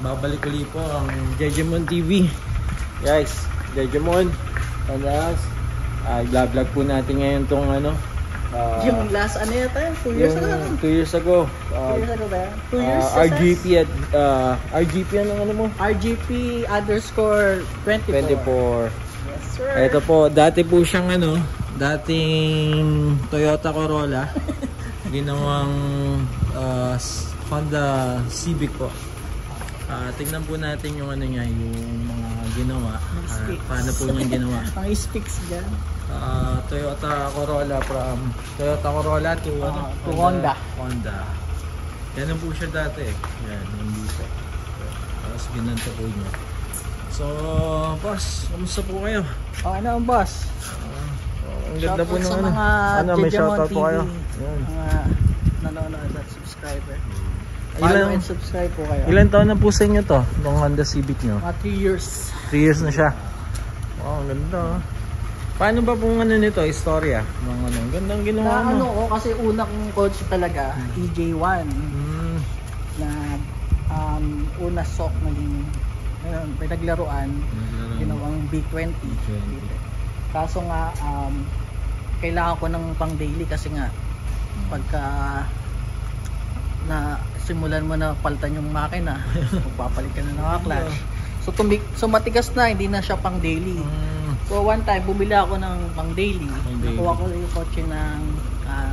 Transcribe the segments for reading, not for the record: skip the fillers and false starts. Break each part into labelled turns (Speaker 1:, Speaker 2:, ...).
Speaker 1: Babalik ulit po ang Jejemon TV. Guys, Jejemon. Tadas. I-vlog po natin ngayon tong ano.
Speaker 2: Yung last ano yata? 2 years ago?
Speaker 1: 2 years ago.
Speaker 2: 2 years ago ba yan? 2 years
Speaker 1: RGP at RGP anong ano mo?
Speaker 2: RGP_24. Yes sir.
Speaker 1: Ito po, dati po siyang ano, dating Toyota Corolla. Ginawang Honda Civic po. Tingnan po natin yung ano niya, yung mga ginawa. Paano po niya ginawa?
Speaker 2: Ang speaks dyan.
Speaker 1: Toyota Corolla from Toyota Corolla to
Speaker 2: Honda.
Speaker 1: Ganun po siya dati. Yan, hindi po. Tapos ginanto po niya. So, boss, kamusta po kayo?
Speaker 2: Okay na ang boss.
Speaker 1: Ang ganda po ng ano.
Speaker 2: Ano,
Speaker 1: may shoutout po kayo.
Speaker 2: Mga nanonood at subscriber. Follow and subscribe po kayo.
Speaker 1: Ilan taon na po sa inyo to? Itong Honda Civic nyo?
Speaker 2: 3 years.
Speaker 1: 3 years na siya. Wow, ang ganda. Paano ba pong ano nito, istorya? Ang gandang ginawa mo.
Speaker 2: Ano ko, kasi unang coach talaga, EJ1. Na una sok naging pinaglaruan, ginawang B20. Kaso nga, kailangan ko ng pang daily kasi nga, pagka na simulan mo na palitan yung makina, magpapalit ka na ng clutch. So matigas na, hindi na siya pang daily. So one time, bumili ako ng pang daily. Nakuha ko yung kotse ng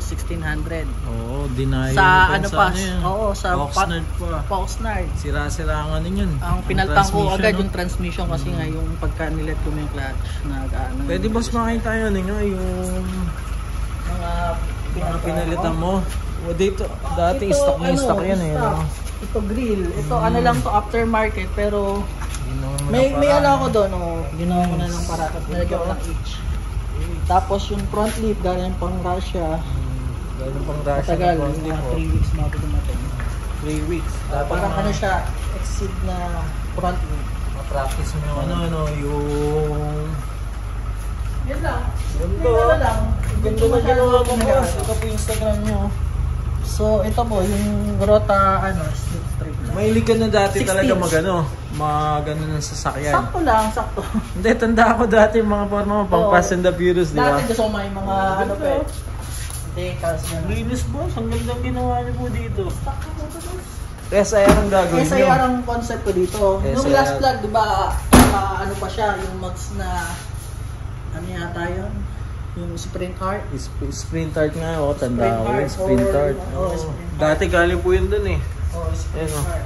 Speaker 2: 1600.
Speaker 1: Oo, denial.
Speaker 2: Sa ano pa? Oo, sa
Speaker 1: Oxnard pa.
Speaker 2: Oxnard.
Speaker 1: Sira-sira ang ano yun.
Speaker 2: Ang pinaltang ko agad yung transmission kasi nga yung pagka nilet ko yung clutch na ano.
Speaker 1: Pwede boss makita tayo ninyo yung mga pinalitan mo. O dito, dati stock na stock yan eh.
Speaker 2: Ito grill. Ito ano lang to aftermarket pero may ala ko doon, ginawa ko na ng paratot. Nalagyan ko ng H. Tapos yung front lip galing pang Russia.
Speaker 1: Galing pang Russia.
Speaker 2: Matagal, 3 weeks bago dumating.
Speaker 1: 3 weeks.
Speaker 2: Parang ano siya, exceed na front lip.
Speaker 1: Ma-practice mo yung ano, yung...
Speaker 2: Yan lang.
Speaker 1: Ganda lang. Ganda na ginawa ko mo. Ito po Instagram nyo.
Speaker 2: So ito po, yung Rota, slip strip lang.
Speaker 1: Mahilig ka na dati
Speaker 2: 16.
Speaker 1: talaga magano ng sasakyan.
Speaker 2: Sakto lang, sakto.
Speaker 1: Hindi, tanda ako dati yung mga forma mo, pang Fast and the Furious, di ba?
Speaker 2: Dati gusto ko may mga ano pa eh. Hindi, kasi yan.
Speaker 1: Linis boss, ang gandang ginawa niyo po dito. SIR ang gagawin nyo.
Speaker 2: SIR ang concept ko dito. Nung
Speaker 1: SIR.
Speaker 2: last vlog, di ba, ano pa siya, yung max na, ano yata yun? Yung sprint art.
Speaker 1: Sprint art nga, tanda ko yun. Sprint art. Dati
Speaker 2: Dati
Speaker 1: galing po yun dun eh.
Speaker 2: sprint art.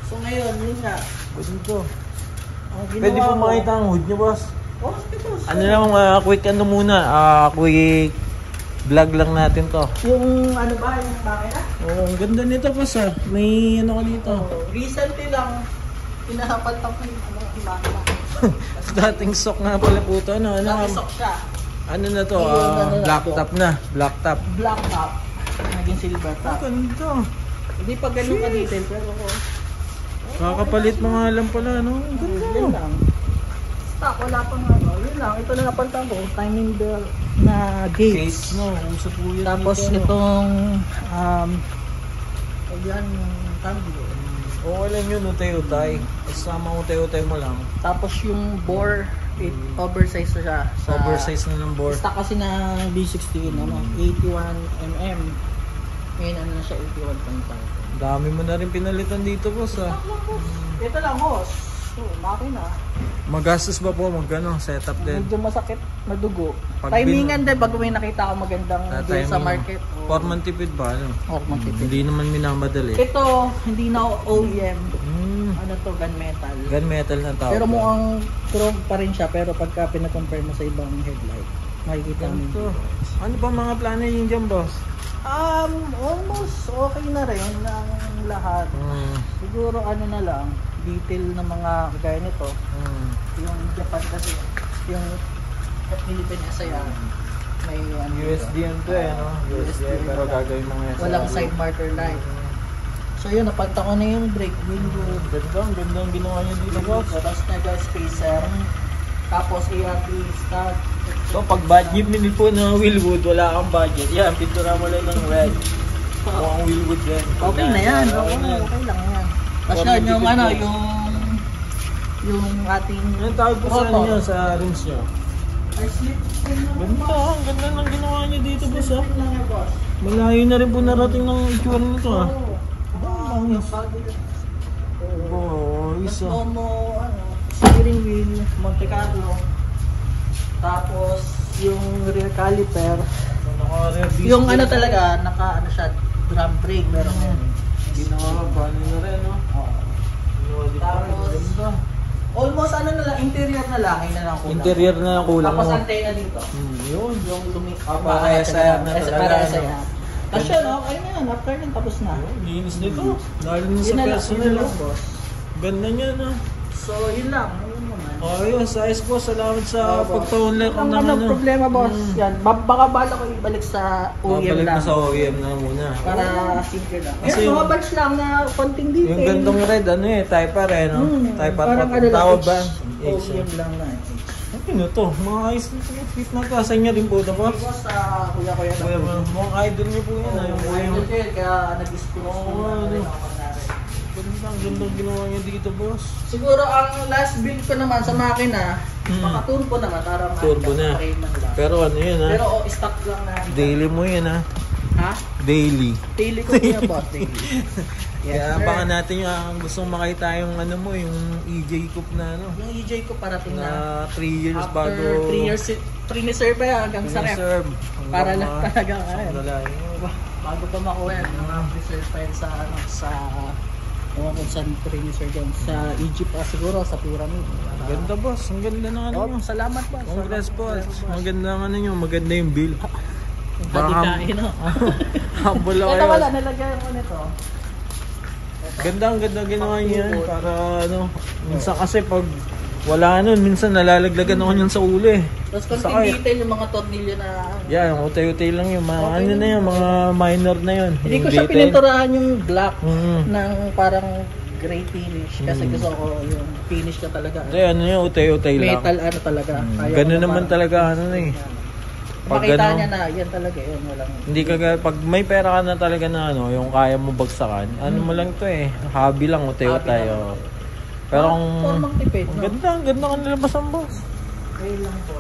Speaker 2: So ngayon, yun nga.
Speaker 1: Dito. Pwede po makita ang hood nyo boss.
Speaker 2: Ito.
Speaker 1: Ano lang, quick ano muna, quick vlog lang natin to.
Speaker 2: Yung ano ba, yung makina?
Speaker 1: Ang ganda nito boss ah. May ano ka dito.
Speaker 2: Recently lang, pinahapat-tap yung makina.
Speaker 1: Dating stock nga pala po to.
Speaker 2: Nakisok siya.
Speaker 1: Ano na to? Black top na. Black top.
Speaker 2: Black top. Naging silver top.
Speaker 1: Ganda.
Speaker 2: Hindi pa ganun ka-detail pero
Speaker 1: Kakapalit mo nga lang pala, no? Ang
Speaker 2: yun
Speaker 1: ganda.
Speaker 2: lang. Stock, wala pang ano. Yun lang. Ito na napalitan ko. Timing bell na gates.
Speaker 1: Case, no? Uso po yun.
Speaker 2: Tapos
Speaker 1: dito,
Speaker 2: itong yan yung cambio.
Speaker 1: Oo lang yun, utay-utay. Kasama utay-utay mo lang.
Speaker 2: Tapos yung bore, oversize na siya.
Speaker 1: Oversize na ng board.
Speaker 2: Stock kasi na B16, 81mm. Ngayon ano na siya, 81.5.
Speaker 1: Dami mo na rin pinalitan dito, boss, ah.
Speaker 2: Ito lang, boss. Makina.
Speaker 1: Magastos ba po magano setup din?
Speaker 2: Medyo masakit, madugo.
Speaker 1: Pag
Speaker 2: Timingan din pag may nakita ko magandang deal sa market.
Speaker 1: Forman tipid ba? Ano?
Speaker 2: Forman tipid.
Speaker 1: Hindi naman minamadali.
Speaker 2: Ito, hindi na OEM. Ano to, gunmetal.
Speaker 1: Gunmetal na tawag.
Speaker 2: Pero mukhang chrome pa rin siya, pero pagka pinacompare mo sa ibang headlight, makikita mo
Speaker 1: ito. Ano ba mga plano yung dyan, boss?
Speaker 2: Almost okay na rin ang lahat. Siguro ano na lang, detail ng mga gaya nito. Yung Japan kasi, yung Philippine SIR, may
Speaker 1: USD yan to eh, no? USD, pero gagawin mga SIR.
Speaker 2: walang side marker light. So yun, napanta ko na yung brake window.
Speaker 1: Gandang ginawa niyo dito, boss.
Speaker 2: Tapos nag-spacer. Tapos ARP start.
Speaker 1: So pag budget minil po ng Willwood, wala kang budget. Yan, pintura mo lang ng red. O ang Willwood yan.
Speaker 2: Okay na yan. Okay lang yan. Tapos yun, yung ano, yung ating
Speaker 1: Anong tawag po sa ano nyo, sa rims nyo?
Speaker 2: Ay, slip ring naman.
Speaker 1: Ganda, ang ganda ng ginawa nyo dito boss ah.
Speaker 2: Slip lang yan, boss.
Speaker 1: Malayo na rin po narating ng itsura nito ah.
Speaker 2: Oo.
Speaker 1: Oh,
Speaker 2: Yung bago yun.
Speaker 1: oh, isa.
Speaker 2: Como, steering wheel, Monte Carlo. Tapos, yung rear caliper. Yung ano talaga, ano siya, drum brake, meron yan.
Speaker 1: Ginawa, bano na rin no?
Speaker 2: Oo. Tapos, almost ano na lang, interior na lang, yun na lang kulang.
Speaker 1: Interior na lang kulang
Speaker 2: Tapos
Speaker 1: mo.
Speaker 2: antena dito.
Speaker 1: Yun.
Speaker 2: Yung
Speaker 1: Para SIR na talaga,
Speaker 2: Para
Speaker 1: no?
Speaker 2: SIR. Tapos yun, okay na yan, after nun, tapos na.
Speaker 1: Linis nito. Lalo na sa
Speaker 2: Yun na lang,
Speaker 1: personal.
Speaker 2: yun na lang, boss.
Speaker 1: Ganda niya no?
Speaker 2: So, yun lang, yun naman.
Speaker 1: Oh, yun. Size po. Salamat sa pagpa-unlock
Speaker 2: Ang
Speaker 1: ng
Speaker 2: ano,
Speaker 1: ano.
Speaker 2: problema, boss, yan, baka bala ko ibalik sa OEM
Speaker 1: Balik
Speaker 2: lang.
Speaker 1: na sa OEM na muna.
Speaker 2: Para simple lang.
Speaker 1: Kasi
Speaker 2: Yung mga
Speaker 1: yung-
Speaker 2: batch lang na konting detail.
Speaker 1: Yung gandong red, ano eh, type R eh, no? Type R
Speaker 2: parang
Speaker 1: pa.
Speaker 2: ano lang,
Speaker 1: Tawag ba?
Speaker 2: OEM lang na.
Speaker 1: Ano to? Mga ayos na ito. Fit na to. Asan niya rin po ito, boss?
Speaker 2: Tapos sa kuya ko yan.
Speaker 1: Kuya, mga idol niyo po yan. Yung kuya
Speaker 2: Ayun
Speaker 1: mo.
Speaker 2: din, kaya nag-disclose
Speaker 1: Oo,
Speaker 2: ko na
Speaker 1: ano.
Speaker 2: rin ako natin.
Speaker 1: Ganda, ang gandang ginawa niya dito, boss.
Speaker 2: Siguro ang last build ko naman sa makina, maka-turbo naman para
Speaker 1: Turbo na.
Speaker 2: lang.
Speaker 1: Pero ano yun, ha?
Speaker 2: Pero stock lang na.
Speaker 1: Daily mo yan, ha?
Speaker 2: Ha?
Speaker 1: Daily.
Speaker 2: Daily ko kuya boss, daily. Yes,
Speaker 1: Kaya
Speaker 2: sir.
Speaker 1: abangan natin yung gustong makita yung ano mo, yung EJ Coupe na ano.
Speaker 2: Yung EJ ko parating na.
Speaker 1: Na 3 years
Speaker 2: After
Speaker 1: bago
Speaker 2: 3 years, 3 ni sir pa yan hanggang sa rep.
Speaker 1: serve.
Speaker 2: Para lang talaga ano. Bago pa makuha yan, mga reserve pa yan sa ano, sa ewan kung saan training sir dyan. Sa Egypt siguro, sa pyramid.
Speaker 1: Ganda, boss. Ang ganda ng ano
Speaker 2: Oh,
Speaker 1: nyo.
Speaker 2: salamat boss.
Speaker 1: Congrats, boss. Maganda ang ano nyo. Maganda yung bill.
Speaker 2: Hadikain no.
Speaker 1: Humble ako
Speaker 2: Ito wala,
Speaker 1: yun.
Speaker 2: nilagyan ko nito.
Speaker 1: Ganda, ang ganda ginawa niya. Para ano, minsan kasi pag wala nun, minsan nalalaglagan ako niyan sa ulo eh.
Speaker 2: Tapos
Speaker 1: Sakay.
Speaker 2: konting detail yung mga tornilyo na
Speaker 1: Yan, utay-utay lang yun. Mga
Speaker 2: Okay
Speaker 1: ano
Speaker 2: lang
Speaker 1: na yun, mga minor na yun.
Speaker 2: hindi
Speaker 1: Yung
Speaker 2: ko siya
Speaker 1: detail.
Speaker 2: pininturahan yung black
Speaker 1: Mm.
Speaker 2: ng parang gray finish kasi gusto ko yung finish na talaga.
Speaker 1: Kasi ano yun, utay-utay lang.
Speaker 2: Metal ano talaga. Kaya
Speaker 1: Ganun
Speaker 2: ko
Speaker 1: naman
Speaker 2: parang-
Speaker 1: talaga ano na eh. Pag
Speaker 2: Makita
Speaker 1: ano-
Speaker 2: niya na yan talaga yun, walang
Speaker 1: Hindi ka pag may pera ka na talaga na ano, yung kaya mo bagsakan, ano mo lang to eh, hobby lang, utay-utay.
Speaker 2: Hobby lang.
Speaker 1: Oh. Pero kung
Speaker 2: formang tipid,
Speaker 1: ang
Speaker 2: no?
Speaker 1: ganda ka nilabasan, boss.
Speaker 2: Okay lang po.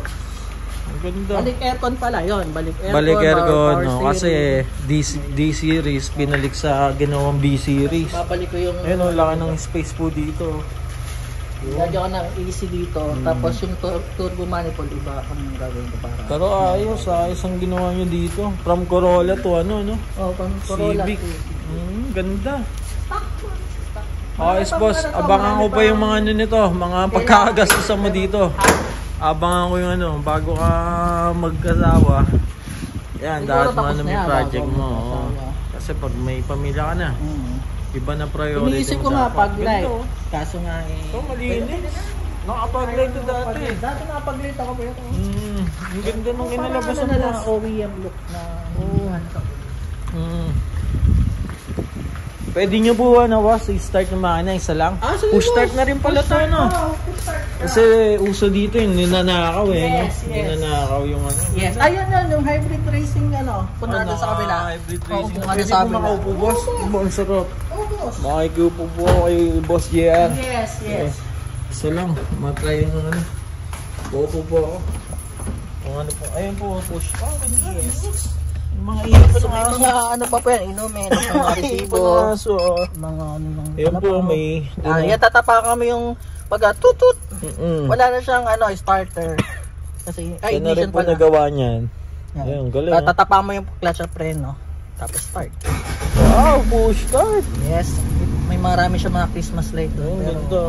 Speaker 1: Ang ganda.
Speaker 2: Balik aircon pala yun. Balik aircon.
Speaker 1: Balik aircon,
Speaker 2: power
Speaker 1: no? Kasi D series pinalik sa ginawang B series.
Speaker 2: babalik ko yung
Speaker 1: Ayun, wala ka ng space po dito.
Speaker 2: lagyan ko ng AC dito. Tapos yung turbo manifold iba ang gagawin ko para.
Speaker 1: Pero ayos ang ginawa nyo dito. From Corolla to ano, no?
Speaker 2: Oh, pang Corolla.
Speaker 1: Civic. Ganda.
Speaker 2: Takbo.
Speaker 1: Ayos, boss. Abangan ko pa yung mga ano nito, mga pagkakagastusan mo dito. Abangan ko yung ano, bago ka mag-asawa. Yan,
Speaker 2: Siguro
Speaker 1: dahil mo
Speaker 2: tapos
Speaker 1: ano
Speaker 2: na
Speaker 1: may
Speaker 2: yan,
Speaker 1: project
Speaker 2: bago
Speaker 1: mo.
Speaker 2: mag-asawa.
Speaker 1: Oo. Kasi pag may pamilya ka na, iba na priority
Speaker 2: Iniisip
Speaker 1: mo
Speaker 2: ko nga
Speaker 1: dapat.
Speaker 2: pag-light.
Speaker 1: Ganda, oh.
Speaker 2: Kaso nga eh.
Speaker 1: Ito, malinis. Nakapag-light to dati.
Speaker 2: Dati nakapag-light ako pero ito.
Speaker 1: Ang ganda nung inilabas
Speaker 2: Parang
Speaker 1: mo.
Speaker 2: ano na lang OEM look na.
Speaker 1: Pwede nyo po boss, i-start ng makina, isa lang.
Speaker 2: Sige,
Speaker 1: Push start na rin pala to, no?
Speaker 2: Push start.
Speaker 1: Kasi uso dito yung ninanakaw eh.
Speaker 2: Yes,
Speaker 1: no?
Speaker 2: yes.
Speaker 1: Ninanakaw yung ano.
Speaker 2: Yes. Ayun yun, yung hybrid racing ano. Punta natin sa kabila.
Speaker 1: Hybrid
Speaker 2: Oo,
Speaker 1: racing.
Speaker 2: kung ano
Speaker 1: Pwede
Speaker 2: sa
Speaker 1: po
Speaker 2: kabila.
Speaker 1: makaupo, boss. Ang sarap.
Speaker 2: Oh, boss.
Speaker 1: Makikiupo po ako kay Boss JR.
Speaker 2: Yes, yes.
Speaker 1: Isa lang, matry yung ano. Upo po ako. Kung ano po, ayun po, push. Ganda. Yes. Yung mga ipon
Speaker 2: So,
Speaker 1: ng
Speaker 2: may
Speaker 1: aso.
Speaker 2: mga ano pa po yan, inumin, mga resibo,
Speaker 1: Ipon ng aso.
Speaker 2: mga ano lang.
Speaker 1: Ayun po, may...
Speaker 2: Yan, tatapa kami yung pag tutut.
Speaker 1: Wala.
Speaker 2: Wala na siyang ano, starter. Kasi,
Speaker 1: Ay, na rin
Speaker 2: ignition
Speaker 1: po
Speaker 2: pala.
Speaker 1: nagawa niyan.
Speaker 2: Yan.
Speaker 1: Ayun, galing. ah.
Speaker 2: Tatapa mo yung clutch at preno. Tapos start.
Speaker 1: Wow, push start.
Speaker 2: Yes. May marami siya mga Christmas light.
Speaker 1: Ayun,
Speaker 2: Pero,
Speaker 1: ganda.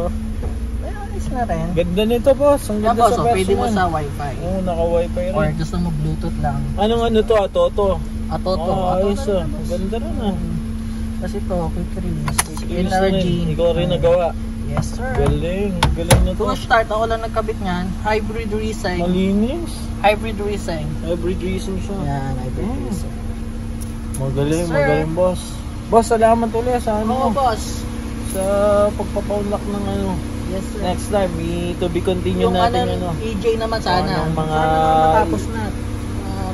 Speaker 2: pero alis na rin.
Speaker 1: Ganda nito, boss. Ang ganda
Speaker 2: Tapos,
Speaker 1: sa
Speaker 2: pwede mo
Speaker 1: personal.
Speaker 2: sa wifi.
Speaker 1: Oo, naka-wifi
Speaker 2: Or
Speaker 1: rin.
Speaker 2: gusto mo Bluetooth lang.
Speaker 1: Anong ano to, Toto?
Speaker 2: Atoto.
Speaker 1: Ayos ah. Ang ganda rin ah.
Speaker 2: Kasi ito, quick release.
Speaker 1: Excuse
Speaker 2: Energy.
Speaker 1: me, ikaw rin nagawa.
Speaker 2: Yes, sir.
Speaker 1: Galing, galing na to.
Speaker 2: Kung start, ako lang nagkabit niyan. Hybrid racing.
Speaker 1: Malinis.
Speaker 2: Hybrid racing.
Speaker 1: Hybrid racing siya.
Speaker 2: Yan, hybrid racing.
Speaker 1: Magaling,
Speaker 2: Sir.
Speaker 1: magaling boss. Boss, salamat ulit sa ano
Speaker 2: Oo,
Speaker 1: mo.
Speaker 2: boss.
Speaker 1: Sa pagpapaunlak ng ano.
Speaker 2: Yes, sir.
Speaker 1: Next time, to be continue
Speaker 2: Yung
Speaker 1: natin ano.
Speaker 2: EJ naman sana.
Speaker 1: Yung mga-
Speaker 2: Sana naman matapos na.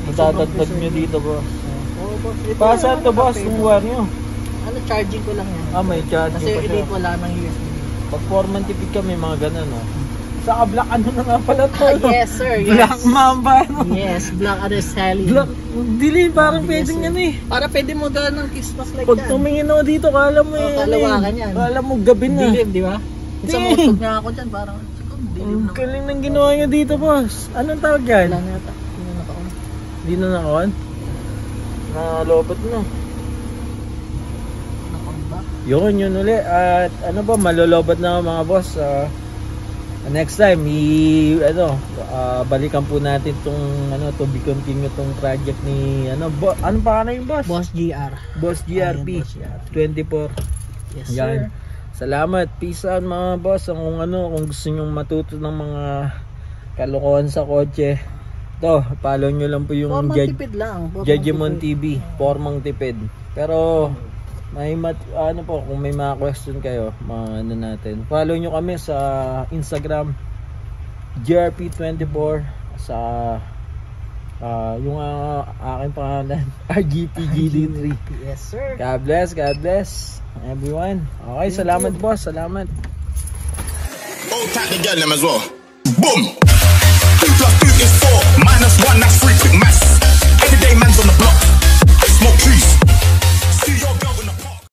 Speaker 1: Itatagdag nyo dito boss.
Speaker 2: Oo, boss. Ito
Speaker 1: Pasa
Speaker 2: naman
Speaker 1: to boss,
Speaker 2: nakapay.
Speaker 1: kung war nyo.
Speaker 2: Ano, charging ko lang yan.
Speaker 1: May charging
Speaker 2: Kasi
Speaker 1: pa siya.
Speaker 2: elite wala nang USB.
Speaker 1: Pag 4-man tipid ka, may mga ganun, no? Saka black ano na nga pala to, no?
Speaker 2: Yes, sir. Yes.
Speaker 1: Black Mamba, no?
Speaker 2: Yes, black ano, Sally.
Speaker 1: Black, dili, parang
Speaker 2: Yes,
Speaker 1: pwedeng
Speaker 2: sir.
Speaker 1: yan eh.
Speaker 2: Para pwede mo gawin ng Christmas like
Speaker 1: Pag
Speaker 2: yan.
Speaker 1: tumingin ako dito, kala mo eh,
Speaker 2: kalawakan yan.
Speaker 1: Kala mo gabi na.
Speaker 2: Dilim, di ba? Minsan
Speaker 1: Ding!
Speaker 2: mutog nga ako dyan, parang dilim
Speaker 1: Ang
Speaker 2: na.
Speaker 1: galing ng ginawa niya dito, boss. Anong tawag yan?
Speaker 2: Wala na yata. Hindi na naka-on.
Speaker 1: Di na naka-on? Nalobot na.
Speaker 2: Naka-on ba?
Speaker 1: Yun uli. At ano ba, malolobot na mga boss. Next time, balikan po natin tong to be continue tong project ni anong pangalan yung boss?
Speaker 2: Boss GR.
Speaker 1: Boss GRP
Speaker 2: Boss GR.
Speaker 1: 24.
Speaker 2: Yes,
Speaker 1: Yan.
Speaker 2: sir.
Speaker 1: Salamat. Peace out mga boss. Kung gusto nyo matuto ng mga kalokohan sa kotse, follow nyo lang po yung
Speaker 2: Formang tipid lang.
Speaker 1: Judgment TV, Formang Tipid. Pero kung may mga question kayo, natin. Follow nyo kami sa Instagram GRP24, sa yung aking pangalan RGPGD3.
Speaker 2: Yes, sir.
Speaker 1: God bless everyone. Okay, salamat boss, salamat.
Speaker 3: Hold tight together them as well. Boom. 2 + 2 is 4, -1, that's 3 quick math.